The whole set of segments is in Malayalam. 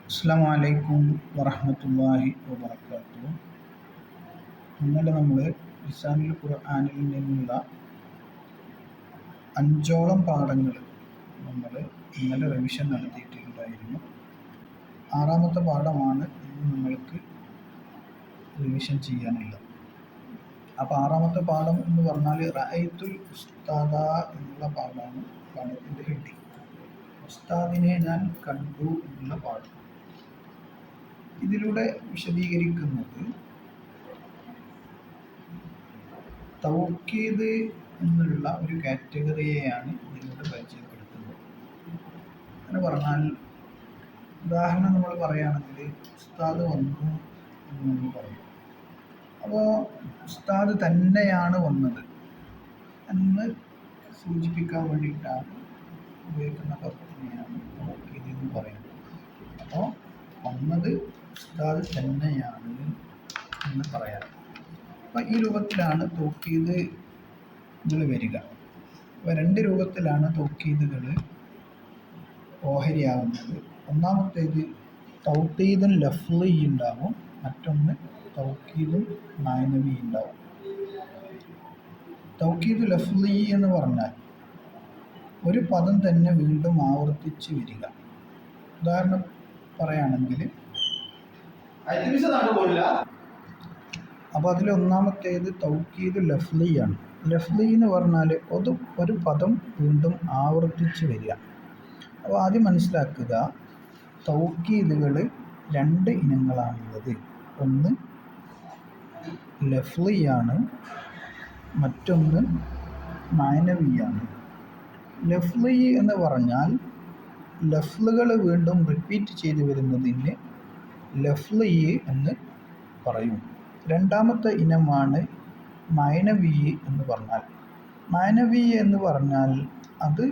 അസ്സലാമു അലൈക്കും വറഹ്മത്തുള്ളാഹി വബറകാതുഹു. ഇന്നലെ നമ്മൾ ലിസാനുൽ ഖുർആനിൽ നിന്നുള്ള 5ഓളം പാഠങ്ങൾ നമ്മൾ ഇന്നലെ റിവിഷൻ നടത്തിയിട്ടുണ്ടായിരുന്നു. 6ാമത്തെ പാഠമാണ് ഇന്ന് നമ്മൾക്ക് റിവിഷൻ ചെയ്യാനുള്ളത്. അപ്പോൾ 6ാമത്തെ പാഠം എന്ന് പറഞ്ഞാൽ റഅയ്തുൽ ഉസ്താദ എന്നുള്ള പാഠമാണ്. പാഠത്തിൻ്റെ ഹെഡിങ് ഉസ്താദിനെ ഞാൻ കണ്ടു എന്നുള്ള പാഠം. ഇതിലൂടെ വിശദീകരിക്കുന്നത് തൗക്കീദ് എന്നുള്ള ഒരു കാറ്റഗറിയെയാണ് ഇതിലൂടെ പരിചയപ്പെടുത്തുന്നത്. അങ്ങനെ പറഞ്ഞാൽ ഉദാഹരണം നമ്മൾ പറയുകയാണെങ്കിൽ ഉസ്താദ് വന്നു എന്ന് നമ്മൾ പറയും. അപ്പോൾ ഉസ്താദ് തന്നെയാണ് വന്നത് എന്ന് സൂചിപ്പിക്കാൻ വേണ്ടിയിട്ടാണ് ഉപയോഗിക്കുന്ന പദത്തിനെയാണ് തൗക്കീദ് എന്ന് പറയുന്നത്. അപ്പോൾ വന്നത് ഉസ്താദ് തന്നെയാണ് എന്ന് പറയാം. അപ്പം ഈ രൂപത്തിലാണ് തൗക്കീദുകൾ വരിക. അപ്പോൾ 2 രൂപത്തിലാണ് തൗക്കീദുകൾ ഓഹരിയാവുന്നത്. ഒന്നാമത്തേത് തൗക്കീദുൻ ലഫ്ളി ഉണ്ടാവും, മറ്റൊന്ന് തൗക്കീദുൻ മാനവി ഉണ്ടാവും. തൗക്കീദ് ലഫ്ളി എന്ന് പറഞ്ഞാൽ ഒരു പദം തന്നെ വീണ്ടും ആവർത്തിച്ച് വരിക. ഉദാഹരണം പറയുകയാണെങ്കിൽ അപ്പോൾ അതിൽ ഒന്നാമത്തേത് തൗക്കീദ് ലഫ്ലിയാണ്. ലഫ്ലി എന്ന് പറഞ്ഞാൽ ഒരു പദം വീണ്ടും ആവർത്തിച്ച് വരിക. അപ്പോൾ ആദ്യം മനസ്സിലാക്കുക, തൗക്കീദുകൾ 2 ഇനങ്ങളാണുള്ളത്. ഒന്ന് ലഫ്ലിയാണ്, മറ്റൊന്ന് മാനവിയാണ്. ലഫ്ലി എന്ന് പറഞ്ഞാൽ ലഫ്ലുകൾ വീണ്ടും റിപ്പീറ്റ് ചെയ്തു വരുന്നതിന് ലഫ്ലി എന്ന് പറയും. രണ്ടാമത്തെ ഇനമാണ് മാനവി എന്ന് പറഞ്ഞാൽ. മാനവി എന്ന് പറഞ്ഞാൽ അത്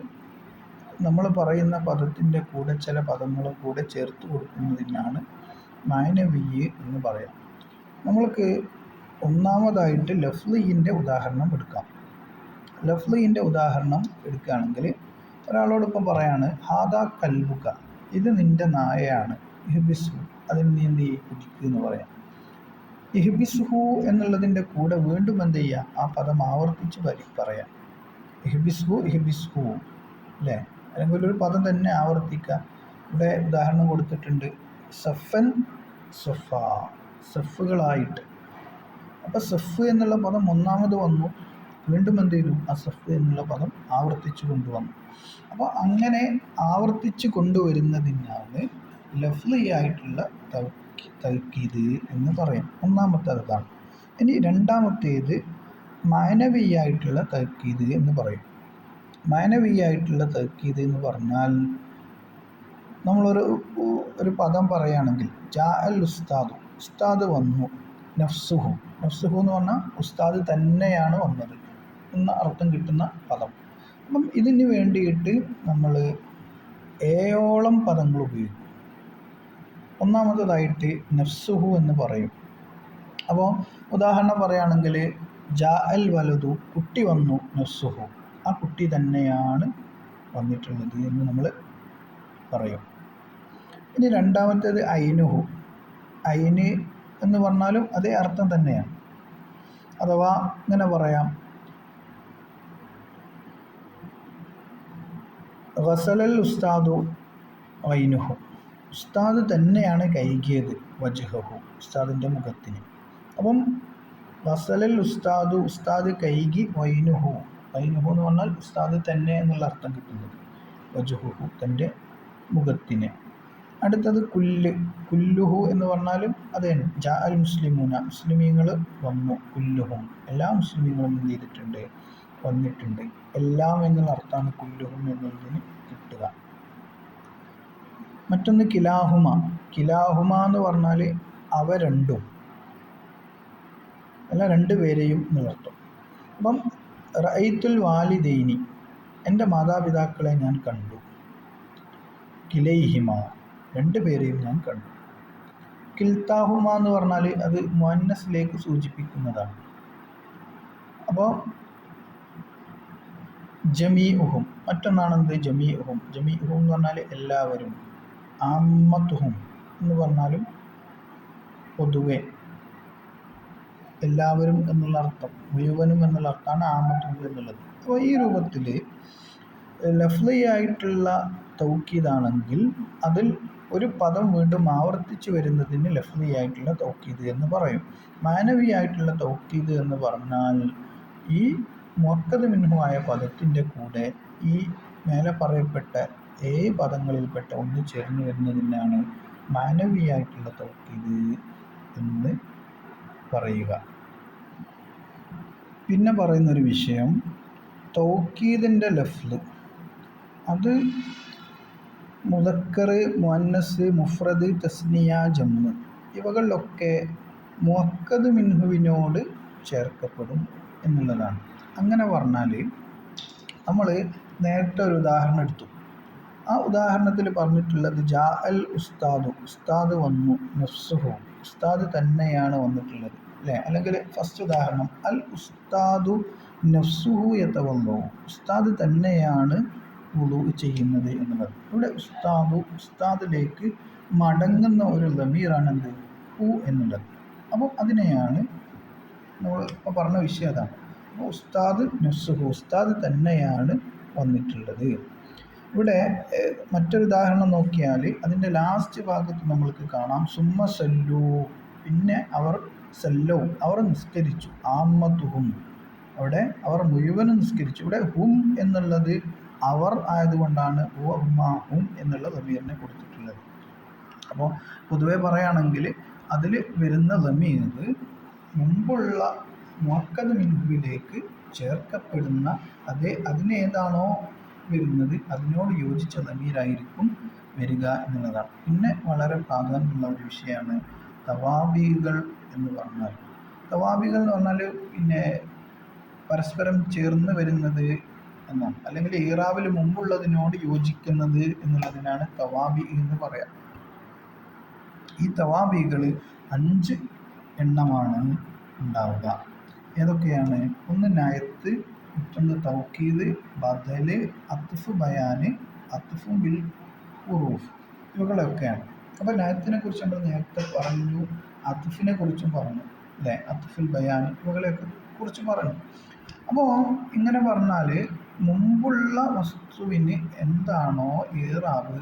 നമ്മൾ പറയുന്ന പദത്തിൻ്റെ കൂടെ ചില പദങ്ങൾ കൂടെ ചേർത്ത് കൊടുക്കുന്നതിനാണ് മാനവി എന്ന് പറയാം. നമ്മൾക്ക് ഒന്നാമതായിട്ട് ലഫ്ലിൻ്റെ ഉദാഹരണം എടുക്കാം. ലഫ്ലിൻ്റെ ഉദാഹരണം എടുക്കുകയാണെങ്കിൽ ഒരാളോടൊപ്പം പറയാണ് ഹാദാ കൽബുക, ഇത് നിൻ്റെ നായയാണ്. ഇഹ്ബിസ്ഹു, അതിന് നീ എന്ത് പിടിക്കുക എന്ന് പറയാം. ഇഹ്ബിസ്ഹു എന്നുള്ളതിൻ്റെ കൂടെ വീണ്ടും എന്ത് ചെയ്യുക, ആ പദം ആവർത്തിച്ച് പറയാം. ഇഹ്ബിസ്ഹു ഇഹ്ബിസ്ഹു, അല്ലേ? അല്ലെങ്കിൽ ഒരു പദം തന്നെ ആവർത്തിക്കുക. ഇവിടെ ഉദാഹരണം കൊടുത്തിട്ടുണ്ട്, സഫൻ സഫ, സഫുകളായിട്ട്. അപ്പോൾ സഫ് എന്നുള്ള പദം ഒന്നാമത് വന്നു, വീണ്ടും എന്ത് ചെയ്തു, ആ സഫ് എന്നുള്ള പദം ആവർത്തിച്ച് കൊണ്ടുവന്നു. അപ്പോൾ അങ്ങനെ ആവർത്തിച്ച് കൊണ്ടുവരുന്നതിനാണ് ലഫ്ലി ആയിട്ടുള്ള തൗക്കീദ് എന്ന് പറയും. ഒന്നാമത്തേത് അതാണ്. ഇനി രണ്ടാമത്തേത് മാനവി ആയിട്ടുള്ള തൗക്കീദ് എന്ന് പറയും. മാനവി ആയിട്ടുള്ള തൗക്കീദ് എന്ന് പറഞ്ഞാൽ നമ്മളൊരു പദം പറയുകയാണെങ്കിൽ ജാ അൽ ഉസ്താദ്, ഉസ്താദ് വന്നു. നഫ്സുഹു, നഫ്സുഹു എന്ന് പറഞ്ഞാൽ ഉസ്താദ് തന്നെയാണ് വന്നത് എന്ന അർത്ഥം കിട്ടുന്ന പദം. അപ്പം ഇതിന് വേണ്ടിയിട്ട് നമ്മൾ 7ഓളം പദങ്ങൾ ഉപയോഗിക്കും. ഒന്നാമത്തേതായിട്ട് നഫ്സുഹു എന്ന് പറയും. അപ്പോൾ ഉദാഹരണം പറയുകയാണെങ്കിൽ ജാ അൽ വലതു, കുട്ടി വന്നു. നഫ്സുഹു, ആ കുട്ടി തന്നെയാണ് വന്നിട്ടുള്ളത് എന്ന് നമ്മൾ പറയും. ഇനി രണ്ടാമത്തേത് ഐനുഹു, ഐന് എന്ന് പറഞ്ഞാലും അതേ അർത്ഥം തന്നെയാണ്. അഥവാ ഇങ്ങനെ പറയാം, ഗസലൽ ഉസ്താദു ഐനുഹു, ഉസ്താദ് തന്നെയാണ് കഴുകിയത്. വജ്ഹഹു, ഉസ്താദിൻ്റെ മുഖത്തിന്. അപ്പം ഗസലൽ ഉസ്താദു, ഉസ്താദ് കഴുകി. വൈനുഹു, വൈനുഹു എന്ന് പറഞ്ഞാൽ ഉസ്താദ് തന്നെ എന്നുള്ള അർത്ഥം കിട്ടുന്നത്. വജ്ഹുഹു, തൻ്റെ മുഖത്തിന്. അടുത്തത് കുല്ലുഹു എന്ന് പറഞ്ഞാലും അതാണ്. ജാ അൽ മുസ്ലിമൂന, മുസ്ലിമീങ്ങൾ വന്നു. കുല്ലുഹും, എല്ലാ മുസ്ലിമീങ്ങളും എന്ത് ചെയ്തിട്ടുണ്ട്, വന്നിട്ടുണ്ട്. എല്ലാം എന്നുള്ള അർത്ഥമാണ് കുല്ലുഹും എന്നുള്ളതിന് കിട്ടുക. മറ്റൊന്ന് കിലാഹുമ, കിലാഹുമ എന്ന് പറഞ്ഞാൽ അവ രണ്ടും, അല്ല 2 പേരെയും നിലർത്തും. അപ്പം റഅയ്തുൽ വാലിദൈനി, എൻ്റെ മാതാപിതാക്കളെ ഞാൻ കണ്ടു. കിലൈഹിമ, 2 പേരെയും ഞാൻ കണ്ടു. കിൽത്താഹുമ എന്ന് പറഞ്ഞാൽ അത് മുഅന്നസിലേക്ക് സൂചിപ്പിക്കുന്നതാണ്. അപ്പോൾ ജമീഉഹും, മറ്റൊന്നാണെന്ത് ജമീഉഹും. ജമീഉഹും എന്ന് പറഞ്ഞാൽ എല്ലാവരും. ആമ്മത്തുഹും, എന്ന് പറഞ്ഞാലും പൊതുവെ, എല്ലാവരും എന്നുള്ള അർത്ഥം, മുഴുവനും എന്നുള്ള അർത്ഥമാണ് ആമത്തുഹു എന്നുള്ളത്. അപ്പോൾ ഈ രൂപത്തിൽ ലഫ്ലി ആയിട്ടുള്ള തൗക്കീദാണെങ്കിൽ അതിൽ ഒരു പദം വീണ്ടും ആവർത്തിച്ച് വരുന്നതിന് ലഫ്ലി ആയിട്ടുള്ള തൗക്കീദ് എന്ന് പറയും. മാനവി ആയിട്ടുള്ള തൗക്കീദ് എന്ന് പറഞ്ഞാൽ ഈ മുഅക്കദ് മിൻഹു ആയ പദത്തിൻ്റെ കൂടെ ഈ മേലെ പറയപ്പെട്ട പദങ്ങളിൽപ്പെട്ട ഒന്ന് ചേർന്ന് വരുന്നതിനാണ് മാനവി ആയിട്ടുള്ള തൗക്കീദ് എന്ന് പറയുക. പിന്നെ പറയുന്നൊരു വിഷയം, തൗക്കീദിൻ്റെ ലഫ്ല് അത് മുദക്കർ, മുഅന്നസ്, മുഫ്രദ്, തസ്നിയ, ജമ്മ് ഇവകളിലൊക്കെ മുഅക്കദ് മിൻഹുവിനോട് ചേർക്കപ്പെടും എന്നുള്ളതാണ്. അങ്ങനെ പറഞ്ഞാൽ നമ്മൾ നേരത്തെ ഒരു ഉദാഹരണം എടുത്തു. ആ ഉദാഹരണത്തിൽ പറഞ്ഞിട്ടുള്ളത് ജാ അൽ ഉസ്താദു, ഉസ്താദ് വന്നു, നഫ്സുഹു ഉസ്താദ് തന്നെയാണ് വന്നിട്ടുള്ളത് അല്ലേ? അല്ലെങ്കിൽ ഫസ്റ്റ് ഉദാഹരണം അൽ ഉസ്താദു നഫ്സുഹു യതവല്ലു, ഉസ്താദ് തന്നെയാണ് വുളൂ ചെയ്യുന്നത് എന്നുള്ളത്. ഇവിടെ ഉസ്താദിലേക്ക് മടങ്ങുന്ന ഒരു ലമീറാണ് എന്ത്? ഹു എന്നുള്ളത്. അപ്പോൾ അതിനെയാണ് നമ്മൾ ഇപ്പോൾ പറഞ്ഞ വിഷയം അതാണ്. അപ്പോൾ ഉസ്താദ് നഫ്സുഹു, ഉസ്താദ് തന്നെയാണ് വന്നിട്ടുള്ളത്. ഇവിടെ മറ്റൊരു ഉദാഹരണം നോക്കിയാൽ അതിൻ്റെ ലാസ്റ്റ് ഭാഗത്ത് നമ്മൾക്ക് കാണാം സുമ്മ സല്ലു, പിന്നെ അവർ സല്ലു, അവർ നിസ്കരിച്ചു, ആമ്മത്തുഹും അവിടെ അവർ മുഴുവനും നിസ്കരിച്ചു. ഇവിടെ ഹും എന്നുള്ളത് അവർ ആയതുകൊണ്ടാണ് ഹും എന്നുള്ള ലമീറിനെ കൊടുത്തിട്ടുള്ളത്. അപ്പോൾ പൊതുവെ പറയുകയാണെങ്കിൽ അതിൽ വരുന്ന ലമീർ മുമ്പുള്ള മുഅക്കദ് മിൻഹുവിലേക്ക് ചേർക്കപ്പെടുന്ന അതിനേതാണോ വരുന്നത് അതിനോട് യോജിച്ച ലമീറായിരിക്കും വരിക എന്നുള്ളതാണ്. പിന്നെ വളരെ പ്രാധാന്യമുള്ള ഒരു വിഷയമാണ് തവാബീകൾ എന്ന് പറഞ്ഞാൽ. തവാബികൾ എന്ന് പറഞ്ഞാൽ പിന്നെ പരസ്പരം ചേർന്ന് വരുന്നത് എന്നാണ്, അല്ലെങ്കിൽ ഈറാബിൽ മുമ്പുള്ളതിനോട് യോജിക്കുന്നത് എന്നുള്ളതിനാണ് തവാബി എന്ന് പറയാം. ഈ തവാബികൾ 5 എണ്ണമാണ് ഉണ്ടാവുക. ഏതൊക്കെയാണ്? ഒന്ന് നയത്ത്, മറ്റൊന്ന് തൗക്കീദ്, ബദല്, അത്ഫ് ബയാന്, അത്ഫും ബിൽ ഹുറൂഫ് ഇവകളൊക്കെയാണ്. അപ്പോൾ നയത്തിനെ കുറിച്ച് നമ്മൾ നേരത്തെ പറഞ്ഞു, അത്ഫിനെ കുറിച്ചും പറഞ്ഞു അല്ലേ? അത്ഫുൽ ബയാൻ ഇവകളെയൊക്കെ കുറിച്ച് പറഞ്ഞു. അപ്പോൾ ഇങ്ങനെ പറഞ്ഞാൽ മുമ്പുള്ള വസ്തുവിന് എന്താണോ ഇറാബ്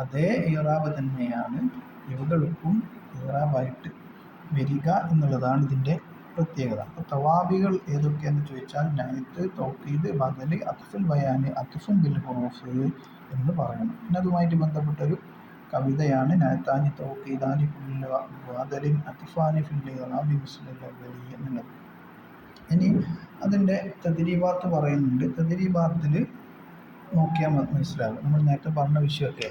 അതേ ഇറാബ് തന്നെയാണ് ഇവകൾക്കും ഇറാബായിട്ട് വരിക എന്നുള്ളതാണ് ഇതിൻ്റെ പ്രത്യേകത. അപ്പോൾ തവാബികൾ ഏതൊക്കെയാണെന്ന് ചോദിച്ചാൽ നയത്ത്, തൗക്കീദ്, ബദല്, അത്ഫുൽ ബയാന്, അത്ഫും ബിൽ ഹുറൂഫ് എന്ന് പറയണം. പിന്നെ അതുമായിട്ട് ബന്ധപ്പെട്ടൊരു കവിതയാണ് നയത്താനി തൗക്കീദാനി ഫിൽ ബദലിൻ അത്ഫാനി ഫിൽ ഇറാബി മിസ്ലൽ അവ്വലി എന്നുള്ളത്. ഇനി അതിൻ്റെ തദ്രീബാത്ത് പറയുന്നുണ്ട്. തദ്രീബാത്തിൽ നോക്കിയാൽ മനസ്സിലാകും. നമ്മൾ നേരത്തെ പറഞ്ഞ വിഷയമൊക്കെ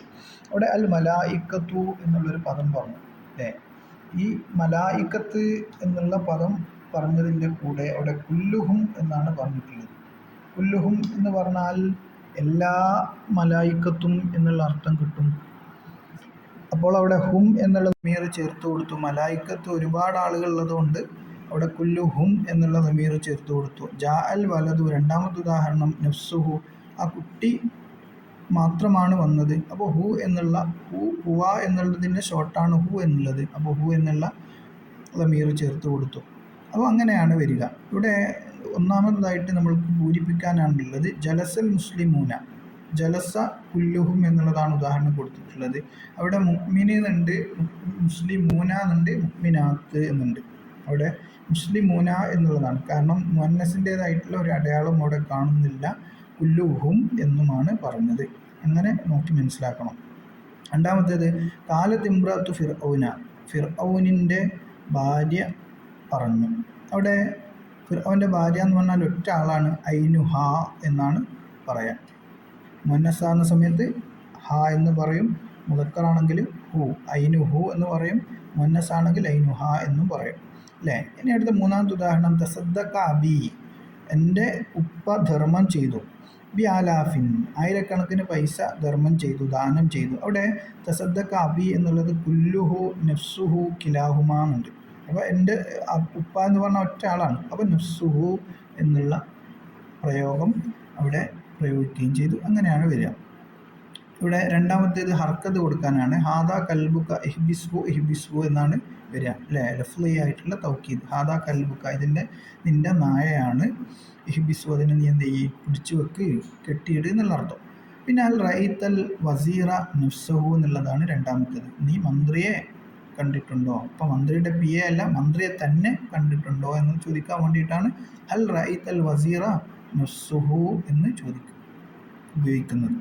അവിടെ അൽ മലായിക്കത്തു എന്നുള്ളൊരു പദം പറഞ്ഞു അല്ലേ? ഈ മലായിക്കത്ത് എന്നുള്ള പദം പറഞ്ഞതിൻ്റെ കൂടെ അവിടെ കുല്ലുഹും എന്നാണ് പറഞ്ഞിട്ടുള്ളത്. കുല്ലുഹും എന്ന് പറഞ്ഞാൽ എല്ലാ മലായിക്കത്തും എന്നുള്ള അർത്ഥം കിട്ടും. അപ്പോൾ അവിടെ ഹും എന്നുള്ള ലമീർ ചേർത്ത് കൊടുത്തു. മലായിക്കത്ത് ഒരുപാട് ആളുകൾ ഉള്ളതുകൊണ്ട് അവിടെ കുല്ലുഹും എന്നുള്ള ലമീർ ചേർത്ത് കൊടുത്തു. ജാ അൽ വലതു, രണ്ടാമത്തെ ഉദാഹരണം നഫ്സുഹു, ആ കുട്ടി മാത്രമാണ് വന്നത്. അപ്പോൾ ഹു എന്നുള്ള ഹുവ എന്നുള്ളതിൻ്റെ ഷോർട്ടാണ് ഹു എന്നുള്ളത്. അപ്പോൾ ഹു എന്നുള്ള ലമീർ ചേർത്ത് കൊടുത്തു. അപ്പോൾ അങ്ങനെയാണ് വരിക. ഇവിടെ ഒന്നാമതായിട്ട് നമ്മൾക്ക് പൂരിപ്പിക്കാനാണുള്ളത് ജലസൽ മുസ്ലിമൂന, ജലസ കുല്ലുഹും എന്നുള്ളതാണ് ഉദാഹരണം കൊടുത്തിട്ടുള്ളത്. അവിടെ മുഅ്മിനുണ്ട്, മുസ്ലിമൂന എന്നുണ്ട്, മുഅ്മിനാത്ത് എന്നുണ്ട്. അവിടെ മുസ്ലിമൂന എന്നുള്ളതാണ്, കാരണം മുഅന്നസിൻ്റേതായിട്ടുള്ള ഒരു അടയാളം അവിടെ കാണുന്നില്ല. കുല്ലുഹും എന്നുമാണ് പറഞ്ഞത്. അങ്ങനെ നോക്കി മനസ്സിലാക്കണം. രണ്ടാമത്തേത് കാലത്ത് ഇംറഅത്തു ഫിർഔന, ഫിർഔനിൻ്റെ ഭാര്യ പറഞ്ഞു. അവിടെ ഫിർഔൻ്റെ ഭാര്യ എന്ന് പറഞ്ഞാൽ ഒറ്റ ആളാണ്, ഐനുഹ എന്നാണ് പറയാൻ. മുന്നസാകുന്ന സമയത്ത് ഹ എന്ന് പറയും, മുദക്കറാണെങ്കിൽ ഹു, ഐനുഹു എന്ന് പറയും, മുന്നസാണെങ്കിൽ ഐനുഹ എന്നും പറയും അല്ലേ? ഇനി അടുത്ത മൂന്നാമത്തെ ഉദാഹരണം തസദ്ദഖ അബി, എൻ്റെ ഉപ്പ ധർമ്മം ചെയ്തു, ബി ആലാഫിൻ, ആയിരക്കണക്കിന് പൈസ ധർമ്മം ചെയ്തു, ദാനം ചെയ്തു. അവിടെ തസദ്ദഖ അബി എന്നുള്ളത് കുല്ലുഹു നഫ്സുഹു കിലാഹുമാ എന്നുണ്ട്. അപ്പോൾ എൻ്റെ ഉപ്പ എന്ന് പറഞ്ഞ ഒറ്റ ആളാണ്. അപ്പോൾ നഫ്സുഹു എന്നുള്ള പ്രയോഗം അവിടെ പ്രയോഗിക്കുകയും ചെയ്തു. അങ്ങനെയാണ് വരിക. ഇവിടെ രണ്ടാമത്തേത് ഹർക്കത്ത് കൊടുക്കാനാണ്. ഹാദാ കൽബുക്ക ഇഹ്ബിസ്ബു ഇഹ്ബിസ്ബു എന്നാണ് വരിക അല്ലേ. ലഫ്ലി ആയിട്ടുള്ള തൗക്കീദ്. ഹാദാ കൽബുക്ക ഇതിൻ്റെ നിൻ്റെ നായയാണ്. ഇഹ്ബിസ്ബു അതിനെ നീ എന്ത് ചെയ്യും, പിടിച്ചു വെക്ക്, കെട്ടിയിട് എന്നുള്ള അർത്ഥം. പിന്നെ അൽ റഈത്തൽ വസീറ നഫ്സഹു എന്നുള്ളതാണ് രണ്ടാമത്തേത്. നീ മന്ത്രിയെ കണ്ടിട്ടുണ്ടോ? അപ്പം മന്ത്രിയുടെ പി എ അല്ല, മന്ത്രിയെ തന്നെ കണ്ടിട്ടുണ്ടോ എന്ന് ചോദിക്കാൻ വേണ്ടിയിട്ടാണ് അൽ റഈത്തൽ വസീറ നഫ്സുഹു എന്ന് ഉപയോഗിക്കുന്നത്.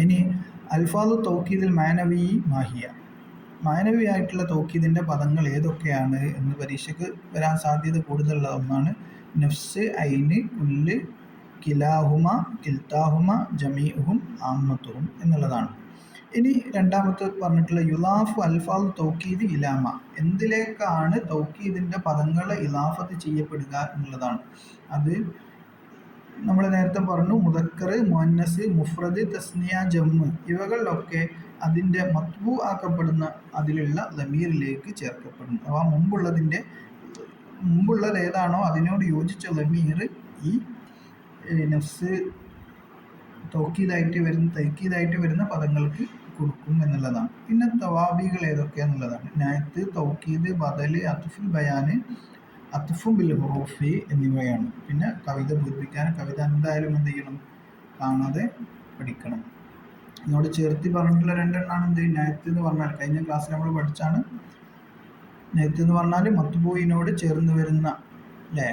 ഇനി അൽഫാദു തൗക്കീദിൽ മാനവി മാഹിയ, മാനവി ആയിട്ടുള്ള തൗക്കീദിൻ്റെ പദങ്ങൾ ഏതൊക്കെയാണ് എന്ന് പരീക്ഷയ്ക്ക് വരാൻ സാധ്യത കൂടുതലുള്ള ഒന്നാണ്. നഫ്സ്, ഐന്, കുല്ല്, കിലാഹുമ, കിൽത്താഹുമ, ജമീഉഹും, ആമ്മത്തുഹും എന്നുള്ളതാണ്. ഇനി രണ്ടാമത്തെ പറഞ്ഞിട്ടുള്ള യുലാഫു അൽഫാദു തൗക്കീദ് ഇലാമ, എന്തിലേക്കാണ് തൗക്കീദിൻ്റെ പദങ്ങൾ ഇലാഫത്ത് ചെയ്യപ്പെടുക എന്നുള്ളതാണ്. അത് നമ്മൾ നേരത്തെ പറഞ്ഞു, മുദക്കർ, മുഅന്നസ്, മുഫ്രദ്, തസ്നിയ, ജമ്മ് ഇവകളിലൊക്കെ അതിൻ്റെ മത്ബൂ ആക്കപ്പെടുന്ന അതിലുള്ള ലമീറിലേക്ക് ചേർക്കപ്പെടുന്നു. അഥവാ മുമ്പുള്ളത് ഏതാണോ അതിനോട് യോജിച്ച ലമീർ ഈ നഫ്സ് തൗക്കീദായിട്ട് വരുന്ന പദങ്ങൾക്ക് കൊടുക്കും എന്നുള്ളതാണ്. പിന്നെ തവാബികൾ ഏതൊക്കെയാന്നുള്ളതാണ്. നഅത്ത്, തൗക്കീദ്, ബദല്, അത്ഫുൽ ബയാന്, അത്ഫും ബിൽ ഹുറൂഫി എന്നിവയാണ്. പിന്നെ കവിത പൂരിപ്പിക്കാൻ കവിത എന്തായാലും എന്ത് ചെയ്യണം, കാണാതെ പഠിക്കണം. എന്നോട് ചേർത്തി പറഞ്ഞിട്ടുള്ള രണ്ടെണ്ണമാണ് എന്ത്. നഅത്ത് എന്ന് പറഞ്ഞാൽ കഴിഞ്ഞ ക്ലാസ്സിൽ നമ്മൾ പഠിച്ചാണ്. നഅത്ത് എന്ന് പറഞ്ഞാൽ മത്ബൂഇനോട് ചേർന്ന് വരുന്ന അല്ലേ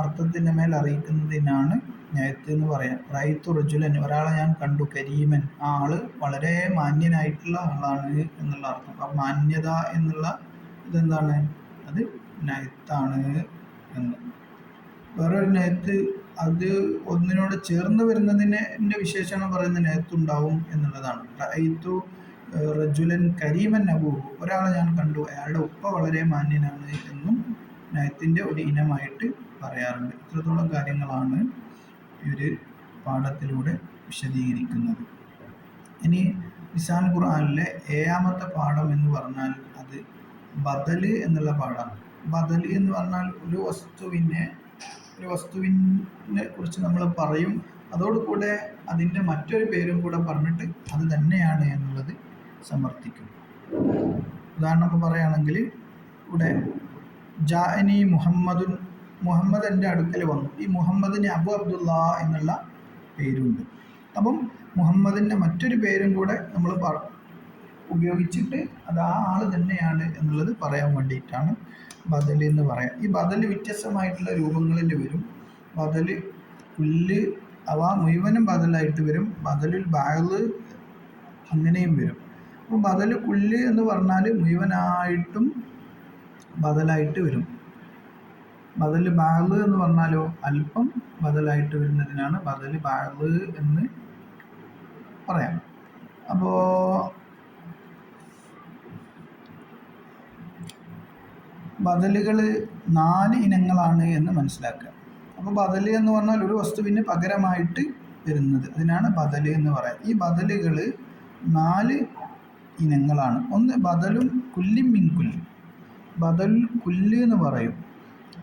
അർത്ഥത്തിൻ്റെ മേൽ അറിയിക്കുന്നതിനാണ് നഅത്ത് എന്ന് പറയാം. റഅയ്തു റജുലൻ, ഒരാളെ ഞാൻ കണ്ടു. കരീമൻ, ആ ആള് വളരെ മാന്യനായിട്ടുള്ള ആളാണ് എന്നുള്ള അർത്ഥം. അപ്പം മാന്യത എന്നുള്ള ഇതെന്താണ്, അത് നഅത്താണ് എന്ന്. വേറൊരു നഅത്ത് അത് ഒന്നിനോട് ചേർന്ന് വരുന്നതിൻ്റെ വിശേഷണം പറയുന്ന നഅത്തുണ്ടാവും എന്നുള്ളതാണ്. റഅയ്തു റജുലൻ കരീമൻ അബൂഹു, ഒരാളെ ഞാൻ കണ്ടു അയാളുടെ ഉപ്പ വളരെ മാന്യനാണ് എന്നും നഅത്തിൻ്റെ ഒരു ഇനമായിട്ട് പറയാറുണ്ട്. ഇത്രത്തോളം കാര്യങ്ങളാണ് ഈ ഒരു പാഠത്തിലൂടെ വിശദീകരിക്കുന്നത്. ഇനി ലിസാൻ ഖുർആനിലെ 7ാമത്തെ പാഠം എന്ന് പറഞ്ഞാൽ അത് ബദല് എന്നുള്ള പാഠമാണ്. ബദല് എന്ന് പറഞ്ഞാൽ ഒരു വസ്തുവിനെ കുറിച്ച് നമ്മൾ പറയും, അതോടുകൂടെ അതിൻ്റെ മറ്റൊരു പേരും കൂടെ പറഞ്ഞിട്ട് അത് തന്നെയാണ് എന്നുള്ളത് സമർത്ഥിക്കും. ഉദാഹരണം ഇപ്പോൾ പറയുകയാണെങ്കിൽ ഇവിടെ ജാഅനി മുഹമ്മദുൻ, മുഹമ്മദ് എൻ്റെ അടുക്കൽ വന്നു. ഈ മുഹമ്മദിന് അബു അബ്ദുള്ള എന്നുള്ള പേരുണ്ട്. അപ്പം മുഹമ്മദിൻ്റെ മറ്റൊരു പേരും കൂടെ നമ്മൾ ഉപയോഗിച്ചിട്ട് അത് ആ ആൾ തന്നെയാണ് എന്നുള്ളത് പറയാൻ വേണ്ടിയിട്ടാണ് ബദൽ എന്ന് പറയാം. ഈ ബദൽ വ്യത്യസ്തമായിട്ടുള്ള രൂപങ്ങളിൽ വരും. ബദൽ കുല്ല് അവ മുഴുവനും ബദലായിട്ട് വരും. ബദലുൽ ബഅദ് അങ്ങനെയും വരും. അപ്പോൾ ബദൽ കുല്ല് എന്ന് പറഞ്ഞാൽ മുഴുവനായിട്ടും ബദലായിട്ട് വരും. ബദൽ ബഅദ് എന്ന് പറഞ്ഞാലോ അല്പം ബദലായിട്ട് വരുന്നതിനാണ് ബദൽ ബഅദ് എന്ന് പറയാം. അപ്പോൾ ബദലുകൾ 4 ഇനങ്ങളാണ് എന്ന് മനസ്സിലാക്കുക. അപ്പോൾ ബദൽ എന്ന് പറഞ്ഞാൽ ഒരു വസ്തുവിന് പകരമായിട്ട് വരുന്നത്, അതിനാണ് ബദൽ എന്ന് പറയാം. ഈ ബദലുകൾ 4 ഇനങ്ങളാണ്. ഒന്ന് ബദലും കുല്ലിൻ മിൻ കുല്ല്, ബദൽ കുല്ല് എന്ന് പറയും.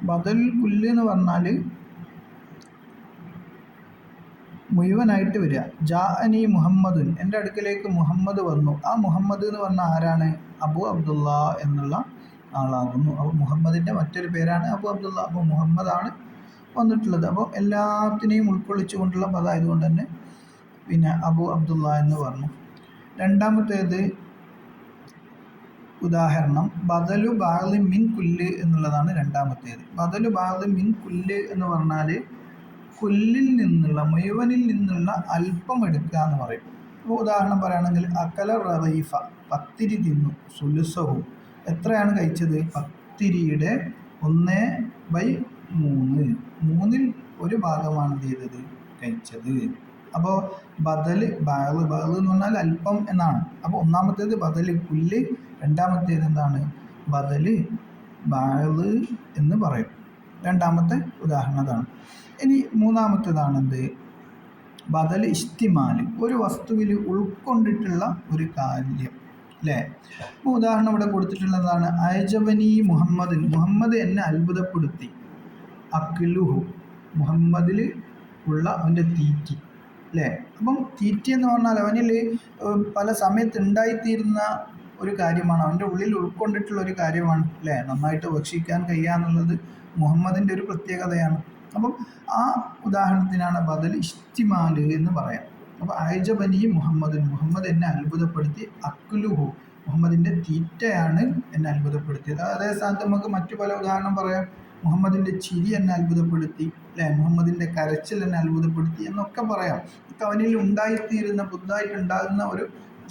ബദൽ കുല്ല് എന്ന് പറഞ്ഞാൽ മുഴുവനായിട്ട് വരിക. ജാഅനി മുഹമ്മദുൻ, എൻ്റെ അടുക്കലേക്ക് മുഹമ്മദ് വന്നു. ആ മുഹമ്മദ് എന്ന് പറഞ്ഞാൽ ആരാണ്? അബു അബ്ദുള്ള എന്നുള്ള ആളാകുന്നു. അപ്പോൾ മുഹമ്മദിൻ്റെ മറ്റൊരു പേരാണ് അബു അബ്ദുള്ള. അപ്പോൾ മുഹമ്മദാണ് വന്നിട്ടുള്ളത്. അപ്പോൾ എല്ലാത്തിനെയും ഉൾക്കൊള്ളിച്ചുകൊണ്ടുള്ള പദമായതുകൊണ്ട് തന്നെ പിന്നെ അബു അബ്ദുള്ള എന്ന് പറഞ്ഞു. രണ്ടാമത്തേത് ഉദാഹരണം ബദലു ബഅദ് മിൻ കുല്ല് എന്നുള്ളതാണ് രണ്ടാമത്തേത്. ബദലു ബഅദ് മിൻ കുല്ല് എന്ന് പറഞ്ഞാൽ കുല്ലിൽ നിന്നുള്ള മുഴുവനിൽ നിന്നുള്ള അല്പം എടുക്കുക എന്ന് പറയും. അപ്പോൾ ഉദാഹരണം പറയുകയാണെങ്കിൽ അക്കല റദീഫ, പത്തിരി തിന്നു. സുലുസഹു, എത്രയാണ് കഴിച്ചത്? പത്തിരിയുടെ 1/3, മൂന്നിൽ ഒരു ഭാഗമാണ് എന്ത് ചെയ്തത്? കഴിച്ചത്. അപ്പോൾ ബദൽ ബഅദ് എന്ന് പറഞ്ഞാൽ അല്പം എന്നാണ്. അപ്പോൾ ഒന്നാമത്തേത് ബദൽ കുല്ല്, രണ്ടാമത്തേത് എന്താണ്? ബദൽ ബഅദ് എന്ന് പറയും. രണ്ടാമത്തെ ഉദാഹരണം അതാണ്. ഇനി മൂന്നാമത്തേതാണ് എന്ത്? ബദൽ ഇസ്തിമാൽ, ഒരു വസ്തുവിൽ ഉൾക്കൊണ്ടിട്ടുള്ള ഒരു കാര്യം അല്ലേ. അപ്പോൾ ഉദാഹരണം ഇവിടെ കൊടുത്തിട്ടുള്ളതാണ് അയജബനി മുഹമ്മദിൻ, മുഹമ്മദ് എന്നെ അത്ഭുതപ്പെടുത്തി. അക്ലുഹു, മുഹമ്മദിൽ ഉള്ള അവൻ്റെ തീറ്റി അല്ലേ, അപ്പം തീറ്റ എന്ന് പറഞ്ഞാൽ അവനിൽ പല സമയത്ത് ഉണ്ടായിത്തീരുന്ന ഒരു കാര്യമാണ്, അവൻ്റെ ഉള്ളിൽ ഉൾക്കൊണ്ടിട്ടുള്ള ഒരു കാര്യമാണ് അല്ലേ. നന്നായിട്ട് ഭക്ഷിക്കാൻ കഴിയുക എന്നുള്ളത് മുഹമ്മദിൻ്റെ ഒരു പ്രത്യേകതയാണ്. അപ്പം ആ ഉദാഹരണത്തിനാണ് ബദൽ ഇഷ്തിമാല് എന്ന് പറയാം. അപ്പോൾ അയജബനി മുഹമ്മദ് എന്നെ അത്ഭുതപ്പെടുത്തി, അക്ലുഹു മുഹമ്മദിൻ്റെ തീറ്റയാണ് എന്നെ അത്ഭുതപ്പെടുത്തിയത്. അതേ സ്ഥാനത്ത് നമുക്ക് മറ്റു പല ഉദാഹരണം പറയാം. മുഹമ്മദിൻ്റെ ചിരി എന്നെ അത്ഭുതപ്പെടുത്തി അല്ലേ, മുഹമ്മദിൻ്റെ കരച്ചിൽ എന്നെ അത്ഭുതപ്പെടുത്തി എന്നൊക്കെ പറയാം. ഇപ്പം അവനിൽ ഉണ്ടായിത്തീരുന്ന പുതുതായിട്ടുണ്ടാകുന്ന ഒരു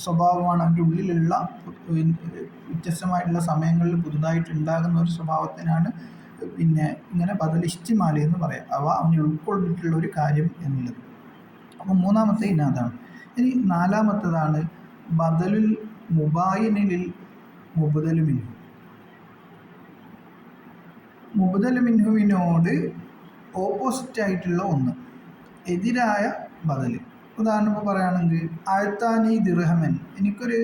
സ്വഭാവമാണ്, അവൻ്റെ ഉള്ളിലുള്ള വ്യത്യസ്തമായിട്ടുള്ള സമയങ്ങളിൽ പുതുതായിട്ടുണ്ടാകുന്ന ഒരു സ്വഭാവത്തിനാണ് പിന്നെ ഇങ്ങനെ ബദൽ ഇഷ്തിമാല് എന്ന് പറയാം, അവ അവന് ഉൾക്കൊണ്ടിട്ടുള്ള ഒരു കാര്യം എന്നുള്ളത്. അപ്പം മൂന്നാമത്തെ ഇനതാണ്. ഇനി നാലാമത്തതാണ് ബദലുൽ മുബായിനിൽ മുബദലു മിൻഹു. മുബദലു മിൻഹുവിനോട് ഓപ്പോസിറ്റ് ആയിട്ടുള്ള ഒന്ന്, എതിരായ ബദൽ. ഉദാഹരണം ഇപ്പോൾ പറയുകയാണെങ്കിൽ ആയത്താനി ദിർഹമൻ, എനിക്കൊരു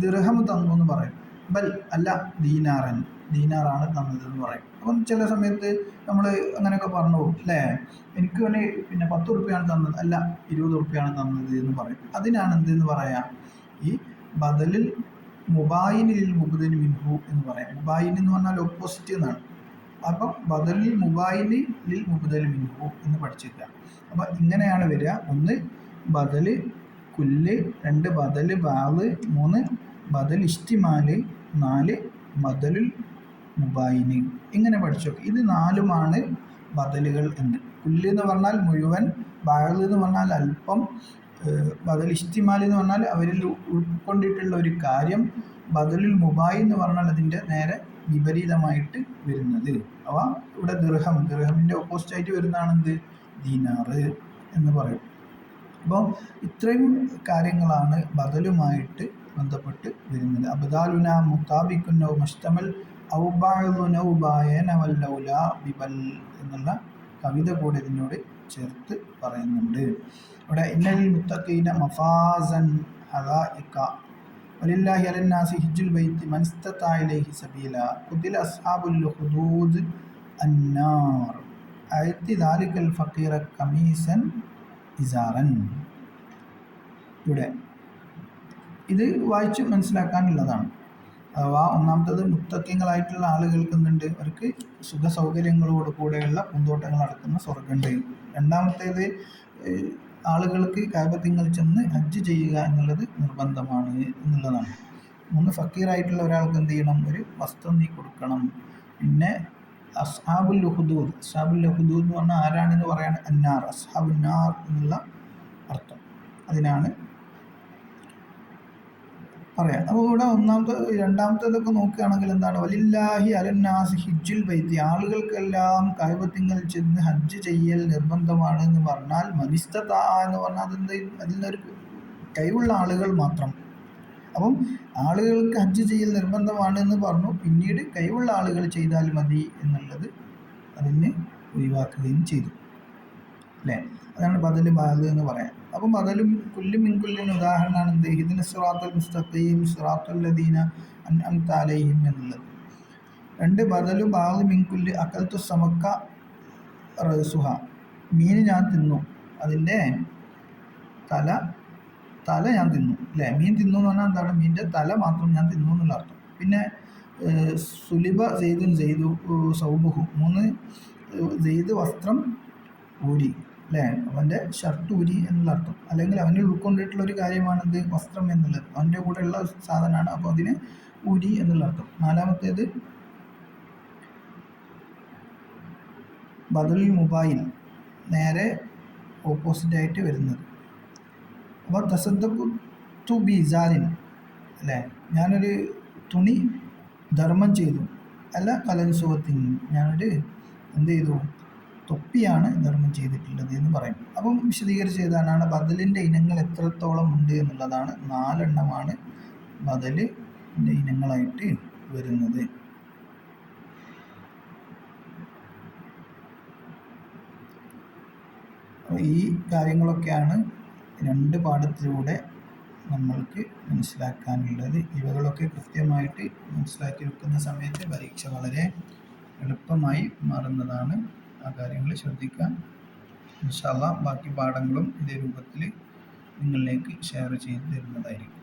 ദിർഹം തന്നു എന്ന് പറയും. ബൽ അല്ല ദീനാറൻ, ദീനാറാണ് തന്നതെന്ന് പറയും. അപ്പം ചില സമയത്ത് നമ്മൾ അങ്ങനെയൊക്കെ പറഞ്ഞു പോകും അല്ലേ, എനിക്ക് വേണ്ടി പിന്നെ 10 ഉറുപ്പ്യാണ് തന്നത്, അല്ല 20 ഉറുപ്പ്യാണ് തന്നത് എന്ന് പറയും. അതിനാണ് എന്തെന്ന് പറയാം, ഈ ബദലിൽ മുബായിനിൽ മുബദൽ മിൻഹു എന്ന് പറയാം. മുബായിൻ എന്ന് പറഞ്ഞാൽ ഓപ്പോസിറ്റ് എന്നാണ്. അപ്പം ബദലിൽ മുബായിനിൽ മുബദൽ മിൻഹു എന്ന് പഠിച്ചിരിക്കുക. അപ്പം ഇങ്ങനെയാണ് വരിക. 1 ബദൽ കുല്ല്, 2 ബദൽ ബാദ്, 3 ബദൽ ഇഷ്തിമാല്, 4 ബദലുൽ മുബായിന്. ഇങ്ങനെ പഠിച്ചു. ഇത് 4ഉമാണ് ബദലുകൾ എന്ന്. കുല്ല് എന്ന് പറഞ്ഞാൽ മുഴുവൻ, ബാദ് എന്ന് പറഞ്ഞാൽ അല്പം, ബദൽ ഇഷ്തിമാല് എന്ന് പറഞ്ഞാൽ അവരിൽ ഉൾക്കൊണ്ടിട്ടുള്ള ഒരു കാര്യം, ബദലുൽ മുബായി എന്ന് പറഞ്ഞാൽ അതിൻ്റെ നേരെ വിപരീതമായിട്ട് വരുന്നത്. അവ ഇവിടെ ദിർഹമിൻ്റെ ഓപ്പോസിറ്റ് ആയിട്ട് വരുന്നതാണ് എന്ത്, ദീനാറ് എന്ന് പറയും. അപ്പോൾ ഇത്രയും കാര്യങ്ങളാണ് ബദലുമായിട്ട് ബന്ധപ്പെട്ട് വരുന്നത്. അബ്ദാലുന മുതാബിക്കുന്ന മുസ്തമൽ ഔബായനവല്ലൗല ബിബൽ എന്നുള്ള കവിത കൂടെ ഇതിനോട് ചേർത്ത് പറയുന്നുണ്ട്. ഇവിടെ ഇന്നൽ മുത്തഖീന മഫാസൻ ഹദായിക വലില്ലാഹി അലന്നാസി ഹിജ്ജുൽ ബൈത്തി മൻ ഇസ്തതാഅ ഇലൈഹി സബീല ഖുദില അസ്ഹാബുൽ ഹുദൂദ് അന്നാർ അയത്തി ദാലികൽ ഫഖീറ ഖമീസൻ ഇസാറൻ. ഇവിടെ ഇത് വായിച്ച് മനസ്സിലാക്കാനുള്ളതാണ്. അഥവാ ഒന്നാമത്തത് മുത്തഖീങ്ങളായിട്ടുള്ള ആളുകൾക്ക് എന്തുണ്ട്, അവർക്ക് സുഖ സൗകര്യങ്ങളോട് കൂടെയുള്ള പൂന്തോട്ടങ്ങൾ അടക്കുന്ന സ്വർഗ്ഗമുണ്ട്. രണ്ടാമത്തേത് ആളുകൾക്ക് കഅബത്തിൽ ചെന്ന് ഹജ്ജ് ചെയ്യുക എന്നുള്ളത് നിർബന്ധമാണ് എന്നുള്ളതാണ്. 3 ഫക്കീറായിട്ടുള്ള ഒരാൾക്ക് എന്ത് ചെയ്യണം, ഒരു വസ്ത്രം നീ കൊടുക്കണം. പിന്നെ അസ്ഹാബുൽ ഹുദൂദ് എന്ന് പറഞ്ഞാൽ ആരാണെന്ന് പറയാണ്, അന്നാർ, അസ്ഹാബുന്നാർ എന്നുള്ള അർത്ഥം അതിനാണ് പറയാം. അപ്പോൾ ഇവിടെ രണ്ടാമത്തേതൊക്കെ നോക്കുകയാണെങ്കിൽ എന്താണ്, വലില്ലാഹി അലന്നാസി ഹിജ്ജുൽ ബൈത്തി, ആളുകൾക്കെല്ലാം കഅബത്തിൽ ചെന്ന് ഹജ്ജ് ചെയ്യൽ നിർബന്ധമാണ് എന്ന് പറഞ്ഞാൽ, മനിസ്തതാ എന്ന് പറഞ്ഞാൽ അതിൽ നിന്നൊരു കഴിവുള്ള ആളുകൾ മാത്രം. അപ്പം ആളുകൾക്ക് ഹജ്ജ് ചെയ്യൽ നിർബന്ധമാണ് എന്ന് പറഞ്ഞു, പിന്നീട് കഴിവുള്ള ആളുകൾ ചെയ്താൽ മതി എന്നുള്ളത് അതിന് ഒഴിവാക്കുകയും ചെയ്തു അല്ലേ. അതാണ് ബദൽ ബാദ് എന്ന് പറയാം. അപ്പം ബദലും കുല്ലും മിൻകുല്ലിന് ഉദാഹരണമാണ് എന്ത്, ഇഹ്ദിന സിറാത്തുൽ മുസ്തഖീം സിറാത്തുൽ ലദീന അൻഅംത അലൈഹിം എന്നുള്ളത്. 2 ബദലു ബാദ് മിൻകുല്ല് അക്കൽത്തു സമക്ക റസുഹ, മീൻ ഞാൻ തിന്നു, അതിൻ്റെ തല ഞാൻ തിന്നു അല്ലേ. മീൻ തിന്നു എന്ന് പറഞ്ഞാൽ എന്താണ്, മീനിൻ്റെ തല മാത്രം ഞാൻ തിന്നു എന്നുള്ള അർത്ഥം. പിന്നെ സുലിബ സെയ്തു സൗബുഹു, 3 സെയ്ത് വസ്ത്രം ഊരി അല്ലേ, അവൻ്റെ ഷർട്ട് ഊരി എന്നുള്ള അർത്ഥം. അല്ലെങ്കിൽ അവനിൽ ഉൾക്കൊണ്ടിട്ടുള്ള ഒരു കാര്യമാണെന്ത്, വസ്ത്രം എന്നുള്ളത്, അവൻ്റെ കൂടെയുള്ള സാധനമാണ്, അപ്പോൾ അതിന് ഊരി എന്നുള്ള അർത്ഥം. 4മത്തേത് ബദലുൽ മുബായിൽ, നേരെ ഓപ്പോസിറ്റായിട്ട് വരുന്നത്. അപ്പോൾ തസദ്ദഖ്തു ബിഇസാരിൻ അല്ലേ, ഞാനൊരു തുണി ധർമ്മം ചെയ്തു, അല്ല കലൻസുവത്തിൻ, ഞാനൊരു എന്ത് ചെയ്തു, തൊപ്പിയാണ് ധർമ്മം ചെയ്തിട്ടുള്ളത് എന്ന് പറയും. അപ്പം വിശദീകരിച്ച് ചെയ്താലാണ് ബദലിൻ്റെ ഇനങ്ങൾ എത്രത്തോളം ഉണ്ട് എന്നുള്ളതാണ്. 4 എണ്ണമാണ് ബദലിൻ്റെ ഇനങ്ങളായിട്ട് വരുന്നത്. ഈ കാര്യങ്ങളൊക്കെയാണ് 2 പാഠത്തിലൂടെ നമ്മൾക്ക് മനസ്സിലാക്കാനുള്ളത്. ഇവകളൊക്കെ കൃത്യമായിട്ട് മനസ്സിലാക്കി വെക്കുന്ന സമയത്ത് പരീക്ഷ വളരെ എളുപ്പമായി മാറുന്നതാണ്. ആ കാര്യങ്ങൾ ശ്രദ്ധിക്കാം. ഇൻഷാ അല്ലാഹ് ബാക്കി പാഠങ്ങളും ഇതേ രൂപത്തിൽ നിങ്ങളിലേക്ക് ഷെയർ ചെയ്ത് തരുന്നതായിരിക്കും.